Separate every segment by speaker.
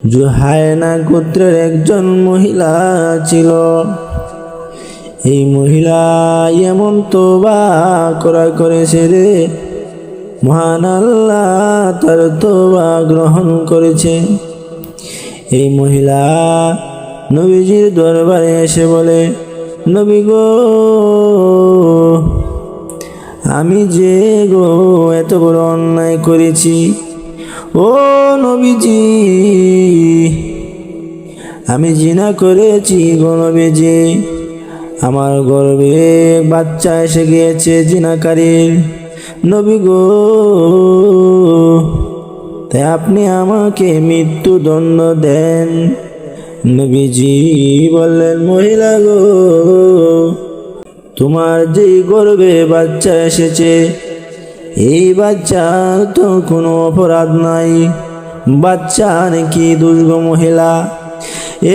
Speaker 1: জুহায়না গোত্রের একজন মহিলা ছিল। এই মহিলা এমন তওবা করেছে রে, মহান আল্লাহ তার তওবা গ্রহণ করেছে। এই মহিলা নবীজির দরবারে এসে বলে, নবী গো, আমি যে এত বড় অন্যায় করেছি, ও নবীজি, আমি জিনা করেছি গো নবীজি। আমার গর্ভে বাচ্চা এসে গিয়েছে জিনাকারীর। নবী গো, তাই আপনি আমাকে মৃত্যুদণ্ড দেন। নবীজি বললেন, মহিলা গো, তোমার যেই গর্ভে বাচ্চা এসেছে, এই বাচ্চার তো কোনো অপরাধ নাই। বাচ্চা নাকি দুর্গ মহিলা।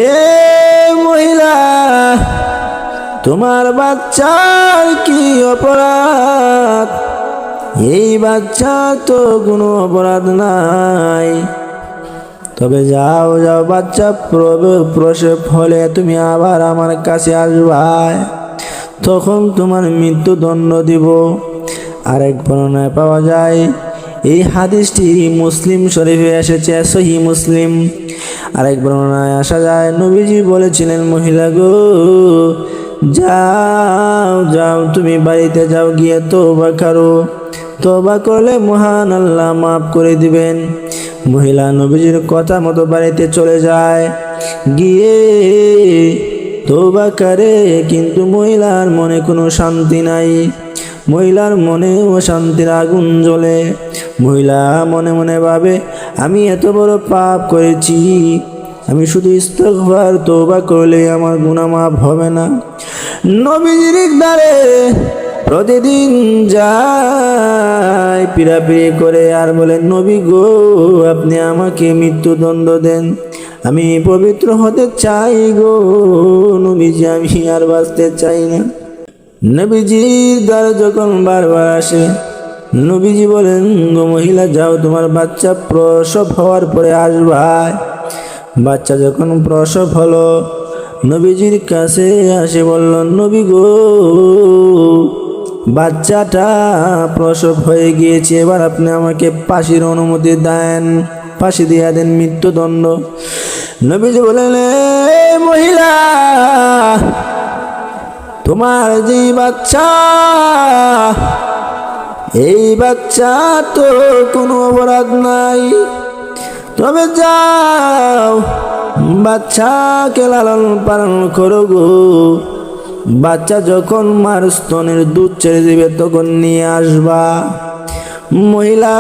Speaker 1: এ মহিলা, তোমার বাচ্চার কি অপরাধ? এই বাচ্চা তো কোনো অপরাধ নাই। তবে যাও যাও, বাচ্চা প্রসব হলে তুমি আবার আমার কাছে আসবা, তখন তোমার মৃত্যুদণ্ড দিব। আরেক বর্ণনায় পাওয়া যায়, এই হাদিসটি মুসলিম শরীফে এসেছে, সহিহ মুসলিম। আরেক বর্ণনায় আসা যায়, নবীজি বলেছিলেন, মহিলা গো, যাও যাও, তুমি বাড়িতে যাও, গিয়ে তওবা করো। তওবা করলে মহান আল্লাহ মাফ করে দিবেন। মহিলা নবীজির কথা মতো বাড়িতে চলে যায়, গিয়ে তওবা করে, কিন্তু মহিলার মনে কোনো শান্তি নাই। মহিলার মনে অশান্তির আগুন জ্বলে। মহিলা মনে মনে ভাবে, আমি এত বড় পাপ করেছি, আমি শুধু ইস্তিগফার তওবা করলে আমার গুনাহ মাফ হবে না। নবীজির দ্বারে প্রতিদিন যায়, পিড়াপিড়ি করে আর বলে, নবী গো, আপনি আমাকে মৃত্যুদণ্ড দেন, আমি পবিত্র হতে চাই গো নবীজি, আমি আর বাঁচতে চাই না। নবীজির দ্বারে যখন বারবার আসে, নবীজি বলেন, গো মহিলা, যাও, তোমার বাচ্চা প্রসব হওয়ার পরে আসবা। বাচ্চা যখন প্রসব হলো, নবীজির কাছে আসে বলল, নবী গো, বাচ্চাটা প্রসব হয়ে গিয়েছে, এবার আপনি আমাকে ফাঁসির অনুমতি দেন, ফাঁসি দিয়ে দেন, মৃত্যুদণ্ড। নবীজি বলেন, মহিলা, তোমার যে বাচ্চা, এই বাচ্চা তো কোনো অপরাধ নাই। তবে যাও, বাচ্চাকে লালন পালন করো গো। বাচ্চা যখন মার স্তনের দুধ ছেড়ে দিবে, তখন নিয়ে আসবা। মহিলা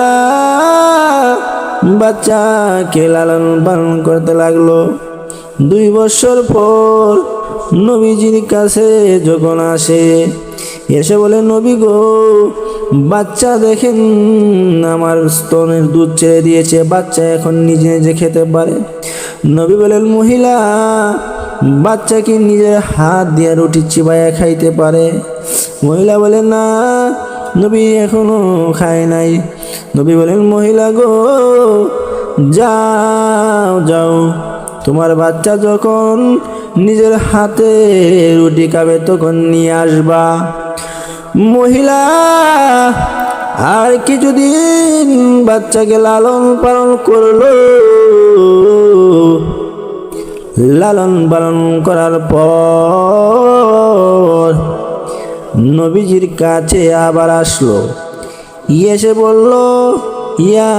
Speaker 1: বাচ্চাকে লালন পালন করতে লাগলো। 2 বছর পর নবীজির কাছে যখন আসে, এসে বলে, নবী গো, বাচ্চা দেখেন আমার স্তনের দুধ ছেড়ে দিয়েছে, বাচ্চা এখন নিজে নিজে খেতে পারে। নবী বলেন, মহিলা, বাচ্চা কি নিজের হাত দিয়ে রুটি চিবাইয়া খাইতে পারে? মহিলা বলে, না নবী, এখনো খায় নাই। নবী বলেন, মহিলা গো, যাও যাও, তোমার বাচ্চা যখন নিজের হাতে রুটি খাবে, তখন নিয়ে আসবা। মহিলা আর কিছুদিন বাচ্চাকে লালন পালন করলো। লালন পালন করার পর নবীজির কাছে আবার আসলো, এসে বলল, ইয়া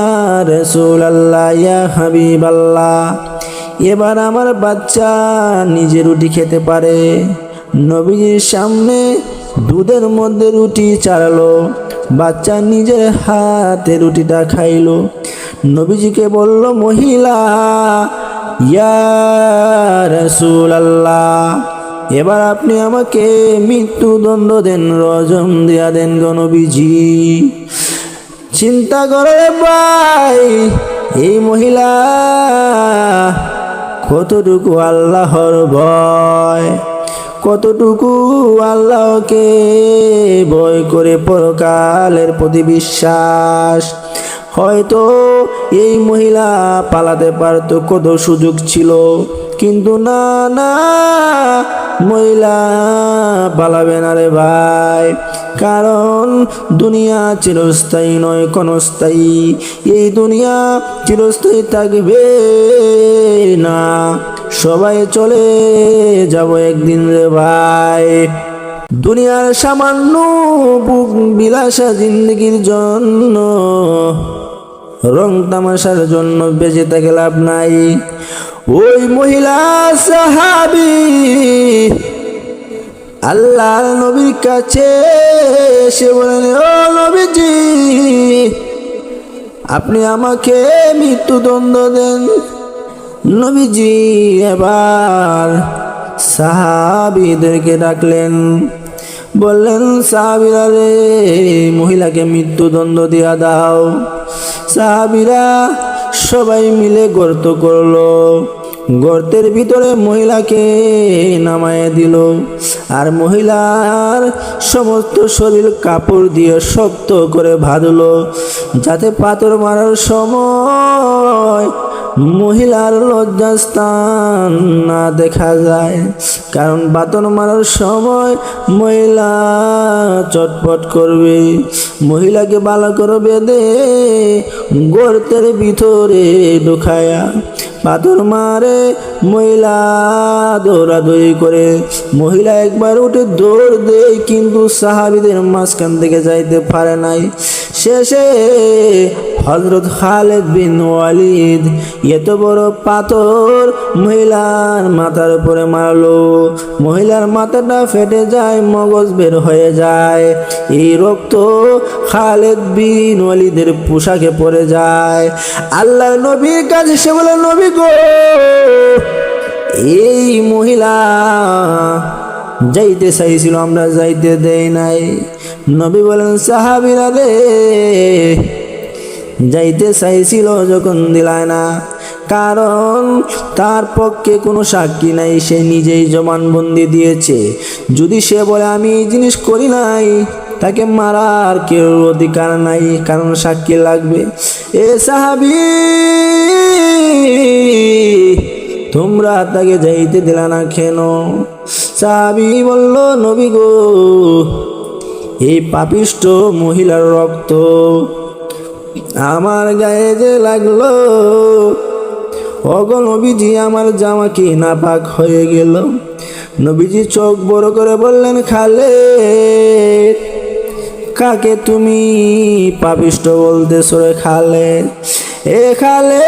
Speaker 1: রাসূলুল্লাহ, ইয়া হাবিবাল্লাহ, এবার আমার বাচ্চা নিজে রুটি খেতে পারে। নবীজির সামনে দুধের মধ্যে রুটি চালালো, বাচ্চা নিজের হাতে রুটিটা খাইলো। নবীজিকে বলল, মহিলা, ইয়া রাসূলুল্লাহ, এবার আপনি আমাকে মৃত্যুদণ্ড দেন, রজম দিয়া দেন গো নবীজি। চিন্তা করে ভাই, এই মহিলা কতটুকু আল্লাহর ভয়, কতটুকু আল্লাহকে ভয় করে পরকালের প্রতি বিশ্বাস। হয়তো এই মহিলা পালাতে পারতো, কত সুযোগ ছিল, কিন্তু না না, মহিলা পালাবে না রে ভাই, কারণ দুনিয়া চিরস্থায়ী নয়, ক্ষণস্থায়ী। এই দুনিয়া চিরস্থায়ী থাকবে না, সবাই চলে যাব একদিন রে ভাই। দুনিয়ার সামান্য বুক বিলাসা জিন্দগির জন্য, রং তামাশার জন্য বেঁচে থেকে লাভ নাই। ওই মহিলা সাহাবী আল্লাহর নবীর কাছে এসে বলেন, ও নবীজি, আপনি আমাকে মৃত্যুদণ্ড দেন। নবীজি এবার সাহাবীদেরকে ডাকলেন, বললেন, সাহাবীরা রে, মহিলাকে মৃত্যুদণ্ড দিয়া দাও। সাহাবীরা সবাই মিলে গর্ত করলো, গর্তের ভিতরে মহিলাকে নামায় দিল, আর মহিলার সমস্ত শরীর কাপড় দিয়ে শক্ত করে বাঁধলো, যাতে পাথর মারার সময় মহিলার লজ্জাস্থান না দেখা যায়, কারণ পাথর মারার সময় মহিলা চটপট করবে। মহিলাকে ভালো করে বেঁধে গর্তের ভিতরে ঢুকায়া পাথর মারে, মহিলা দৌড়াদৌড়ি করে। মহিলা একবার উঠে দৌড় দেয়, কিন্তু সাহাবীদের মাঝখান থেকে যাইতে পারে নাই। শেষে হযরত খালিদ বিন ওয়ালিদ এত বড় পাথর মহিলার মাথার উপরে মারলো, মহিলার মাথাটা ফেটে যায়, মগজ বের হয়ে যায়। এই রক্ত খালিদ বিন ওয়ালিদের পোশাকে পড়ে যায়। আল্লাহর নবীর কাছে সে বলে, নবী গো, এই মহিলা যাইতে চাইছিল, আমরা যাইতে দেই নাই। নবী বলেন, সাহাবীরা রে, যাইতে চাইছিল যখন দিলায় না, কারণ তার পক্ষে কোনো সাক্ষী নাই, সে নিজেই জবানবন্দি দিয়েছে। যদি সে বলে আমি এই জিনিস করি নাই, তাকে মারার কেউ অধিকার নাই, কারণ সাক্ষী লাগবে। এ সাহাবী, তোমরা তাকে যাইতে দিলা না কেন? সাহাবী বলল, নবী গো, এই পাপিষ্ঠ মহিলার রক্ত আমার গায়ে যে লাগলো, ওগো নবীজি, আমার জামা কি নাপাক হয়ে গেল? নবীজি চোখ বড় করে বললেন, খালেদ, কাকে তুমি পাপিষ্ঠ বলতেছো রে খালেদ? এ খালেদ,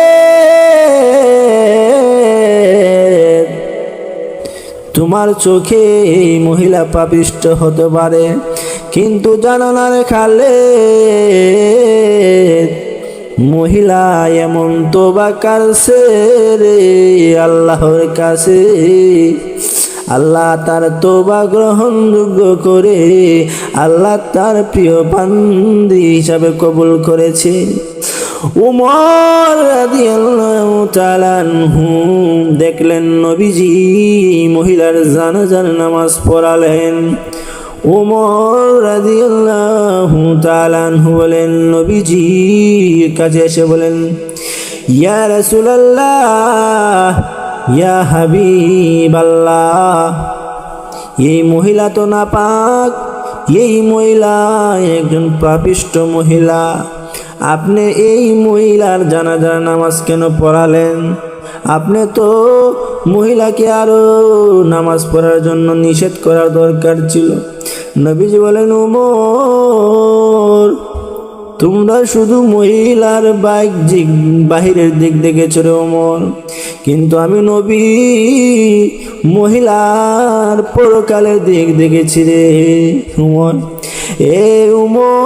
Speaker 1: তোমার চোখে এই মহিলা পাপিষ্ঠ হতে পারে, কিন্তু জানো না রে খালেদ, মহিলা এমন তওবা করছে রে আল্লাহর কাছে, আল্লাহ তার তওবা গ্রহণযোগ্য করে আল্লাহ তার প্রিয় বান্দি হিসাবে কবুল করেছে। উমর রাদিয়াল্লাহু তাআলা আনহু দেখলেন নবীজি মহিলার জানাজার নামাজ পড়ালেন। উমর রাদিয়াল্লাহু তাআলা আনহু বলেন, নবীজির কাছে এসে বলেন, ইয়া রাসূলুল্লাহ, ইয়া হাবিবাল্লাহ, এই মহিলা তো নাপাক, এই মহিলা একজন পাপিষ্ঠ মহিলা, আপনি এই মহিলার জানাজার নামাজ কেন পড়ালেন? আপনি তো মহিলাকে আরো নামাজ পড়ার জন্য নিষেধ করার দরকার ছিল। নবীজি বলেন, উমর, তোমরা শুধু মহিলার বাহিরের দিক দেখেছো রে ওমর, কিন্তু আমি নবী মহিলার পরকালের দিক দেখেছি রে উমর। এ উমর,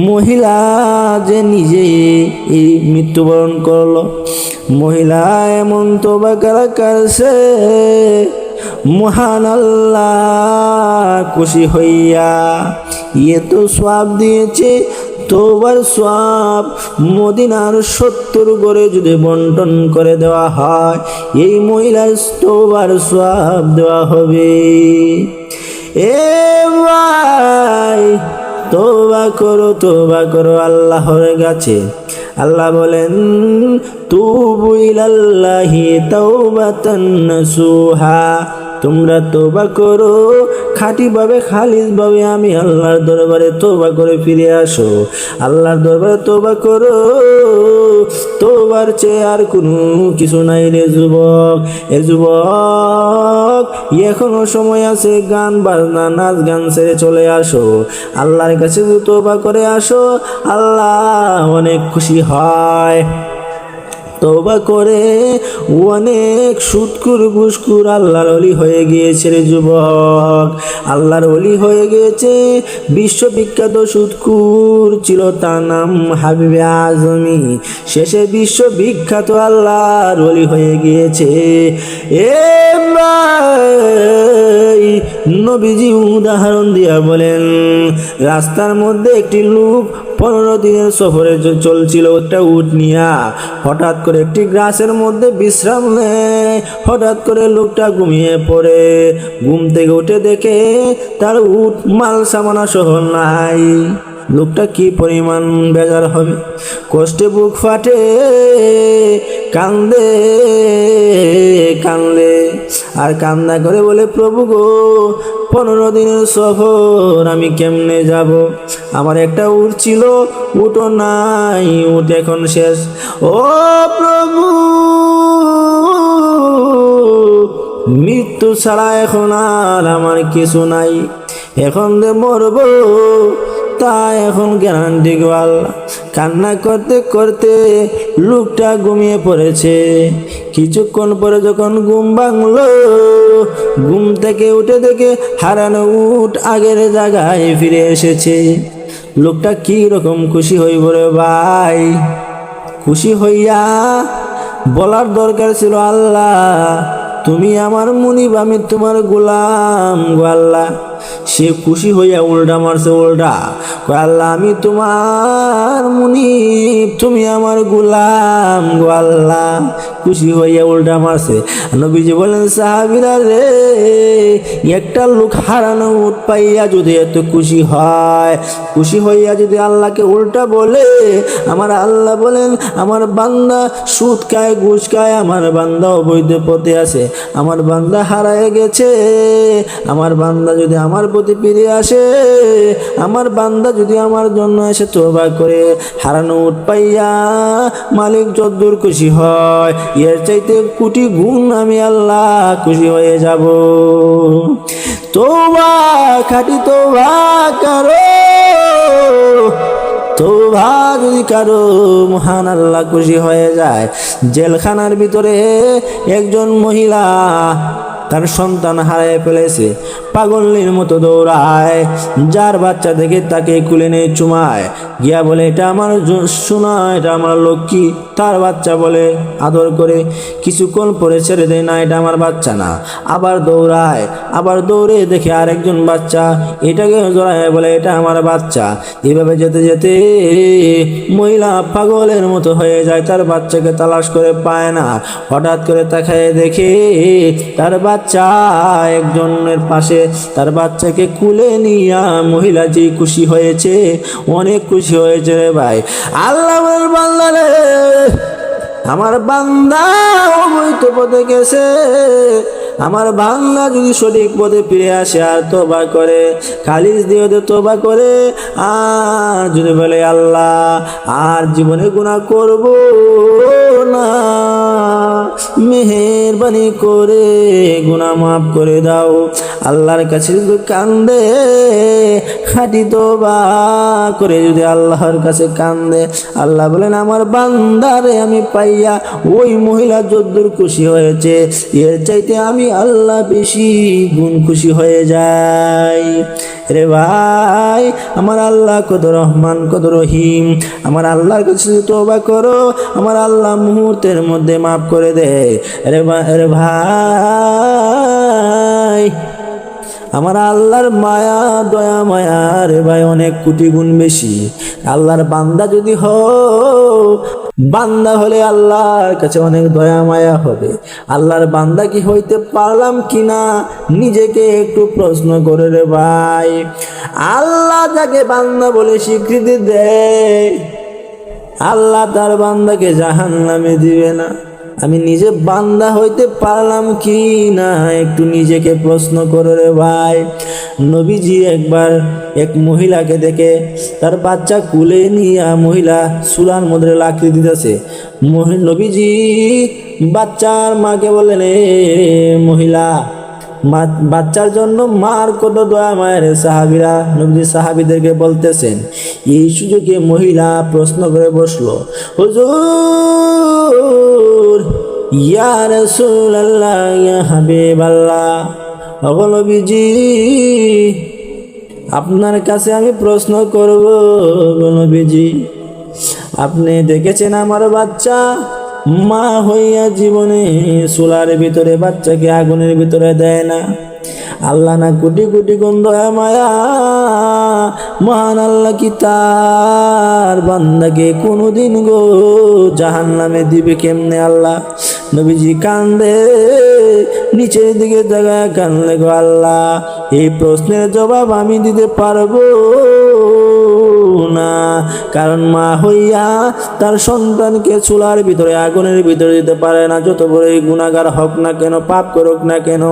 Speaker 1: মহিলা যে নিজে এই মৃত্যুবরণ করলো, মহিলা এমন তওবা করছে, মহান আল্লাহ খুশি হইয়া এত সওয়াব দিয়েছে, তোবার সওয়াব মদিনার 70 গড়ে যদি বন্টন করে দেওয়া হয়, এই মহিলার তোবার সওয়াব দেওয়া হবে। এ ভাই, তওবা করো আল্লাহর কাছে। আল্লাহ বলেন, তুবু ইলাল্লাহি তাওবাতান নাসুহা, তোমরা তওবা করো খাঁটিভাবে, খালিসভাবে আমি আল্লাহর দরবারে তওবা করে ফিরে আসো। আল্লাহর দরবারে তওবা করো, তওবার চেয়ে আর কোনো কিছু নাই রে যুবক। এ যুবক, এখনো সময় আছে, গান বাজনা নাচ গান ছেড়ে চলে আসো, আল্লাহর কাছে তওবা করে আসো, আল্লাহ অনেক খুশি হয়। তওবা করে অনেক সুদকুর ঘুষকুর আল্লাহর ওলি হয়ে গিয়েছে রে যুবক, আল্লাহর ওলি হয়ে গিয়েছে। বিশ্ববিখ্যাত সুদকুর ছিল, তার নাম হাবিবে আজমি, শেষে বিশ্ববিখ্যাত আল্লাহর ওলি হয়ে গিয়েছে। এ ভাই, নবীজি উদাহরণ দিয়া বলেন, রাস্তার মধ্যে একটি লোক 15 দিনের সফরে চলছিল একটা উট নিয়া। হঠাৎ করে একটি গাছের মধ্যে বিশ্রাম নেয়। হঠাৎ করে লোকটা ঘুমিয়ে পড়ে। ঘুম থেকে উঠে দেখে তার উট মাল সামানা সহ নাই। লোকটা কি পরিমাণ বেজার হবে, কষ্টে বুক ফাটে, কান্দে আর কান্না করে বলে, প্রভু গো, 15 দিনের সফর আমি কেমনে যাব? আমার একটা উট ছিল, উটও নাই, উট এখন শেষ। ও প্রভু, মৃত্যু ছাড়া এখন আর আমার কিছু নাই, এখন যে মরব তা এখন গ্যারান্টি গো আল্লাহ। কান্না করতে করতে লোকটা ঘুমিয়ে পড়েছে। কিছুক্ষণ পরে যখন ঘুম ভাঙলো, ঘুম থেকে উঠে দেখে হারানো উট আগের জায়গায় ফিরে এসেছে। লোকটা কি রকম খুশি হইব রে ভাই। খুশি হইয়া বলার দরকার ছিল, আল্লাহ তুমি আমার মুনিব, আমি তোমার গোলাম গো আল্লাহ। সে খুশি হইয়া উল্টা মারছে, উল্টা, আল্লাহ আমি তোমার মুনিব, তুমি আমার গোলাম গো আল্লাহ। খুশি হইয়া উল্টা মারছে। নবীজি বলেন, সাহাবীরা রে, একটা লোক হারানো উট পাইয়া যদি এত খুশি হয়, খুশি হইয়া যদি আল্লাহকে উল্টা বলে, আমার আল্লাহ বলেন, আমার বান্দা সুদ খায়, ঘুষ খায়, আমার বান্দা অবৈধ পথে আছে, আমার বান্দা হারায় গেছে। আমার বান্দা যদি আমার প্রতি ফিরে আসে, আমার বান্দা যদি আমার জন্য এসে তওবা করে, হারানো উট পাইয়া মালিক যদ্দূর খুশি হয়, এর চাইতে কোটি গুণ আমি আল্লাহ খুশি হয়ে যাব। তওবা, খাঁটি তওবা করো, তওবা যদি কারো, মহান আল্লাহ খুশি হয়ে যায়। জেলখানার ভিতরে একজন মহিলা তার সন্তান হারিয়ে ফেলেছে, পাগলের মতো দৌড়ায়, যার বাচ্চা দেখে তাকে কুলে নিয়ে চুমায়, গিয়া বলে, এটা আমার সোনা, এটা আমার লক্ষ্মী। তার বাচ্চা বলে আদর করে, কিছুক্ষণ পরে ছেড়ে দেয়, না এটা আমার বাচ্চা না। আবার দৌড়ায়, আবার দৌড়ে দেখে আরেকজন বাচ্চা, এটাকে জড়ায় বলে, এটা আমার বাচ্চা। এভাবে যেতে যেতে মহিলা পাগলের মতো হয়ে যায়, তার বাচ্চাকে তালাশ করে পায় না। হঠাৎ করে তাকায় দেখে তার বাচ্চা একজনের পাশে, তার বাচ্চাকে কুলে নিয়া মহিলা যে খুশি হয়েছে, অনেক খুশি হয়েছে রে ভাই। আল্লাহ বান্দা রে, আমার বান্দা অবৈধ পথে গেছে, আমার বান্দা যদি সঠিক পথে ফিরে আসে আর তওবা করে, খালিস দিয়ে তওবা করে, আর যদি বলে আল্লাহ আর জীবনে গুনাহ করব না, মেহেরবানি করে গুনাহ মাফ করে দাও, আল্লাহর কাছে যদি কান্দে, খাঁটি তওবা করে যদি আল্লাহর কাছে কান্দে, আল্লাহ বলেন, আমার বান্দারে আমি পাইয়া ওই মহিলা যদ্দূর খুশি হয়েছে, এর চাইতে আমি আল্লাহ বেশি গুণ খুশি হয়ে যাই। রে ভাই, আমার আল্লাহ কত রহমান, কত রহিম। আমার আল্লাহর কাছে তওবা করো, আমার আল্লাহ মুহূর্তের মধ্যে মাফ করে দেয়। রে ভাই, আমার আল্লাহর মায়া দয়া মায়া রে ভাই অনেক কোটি গুণ বেশি। আল্লাহর বান্দা যদি বান্দা হলে আল্লাহর কাছে অনেক দয়া মায়া হবে। আল্লাহর বান্দা কি হইতে পারলাম কিনা নিজেকে একটু প্রশ্ন করে রে ভাই। আল্লাহ যাকে বান্দা বলে স্বীকৃতি দেয়, আল্লাহ তার বান্দাকে জাহান্নামে দিবে না। আমি নিজে বান্দা হইতে পারলাম কি না একটু নিজেকে প্রশ্ন করে রে ভাই। নবীজি একবার এক মহিলাকে দেখে তার বাচ্চা কুলে নিয়ে মহিলা চুলার মধ্যে লাকড়ি দিতেছে। নবীজি বাচ্চার মাকে বললেন, এ মহিলা, বাচ্চার জন্য মার কত দয়া মায়ের। সাহাবীরা নবীজি সাহাবীদেরকে বলতেছেন। এই সুযোগে মহিলা প্রশ্ন করে বসলো, হুজুর, ইয়া রাসূলুল্লাহ, ইয়া হাবিবাল্লাহ, ওগো নবীজি, আপনার কাছে আমি প্রশ্ন করব। নবীজি, আপনি দেখেছেন আমার বাচ্চা মা হইয়া জীবনে চুলার ভিতরে বাচ্চাকে আগুনের ভিতরে দেয় না? আল্লাহ না কোটি কোটি গন্ধ মায়া, মহান আল্লাহ কি তার বান্দাকে কোনোদিন গো জাহান্নামে দিবে কেমনে? আল্লাহ নবীজি কান্দে, নিচের দিকে জায়গায় কানলে, গো আল্লাহ, এই প্রশ্নের জবাব আমি দিতে পারবো না, কারণ মা হইয়া তার সন্তানকে চুলার ভিতরে আগুনের ভিতরে দিতে পারে না। যত বড়ই গুনাহগার হোক না কেন, পাপ করুক না কেন,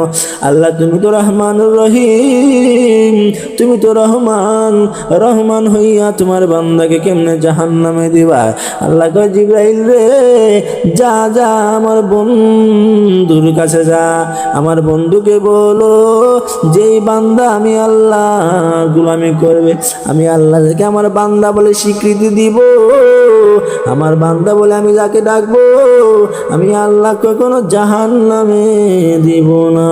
Speaker 1: আল্লাহ তুমি তো রহমানুর রহিম, তুমি তো রহমান, রহমান হইয়া তোমার বান্দাকে কেমনে জাহান্নামে দিবা? আল্লাহ কয়, জিবরাইল রে, যা যা আমার বন্ধুর কাছে যা, আমার বন্ধুকে বলো যেই বান্দা আমি আল্লাহ গোলামি করবে, আমি আল্লাহ থেকে আমার বান্দা বলে স্বীকৃতি দিব, আমার বান্দা বলে আমি যাকে ডাকবো, আমি আল্লাহ কখনো জাহান্নামে দিব না।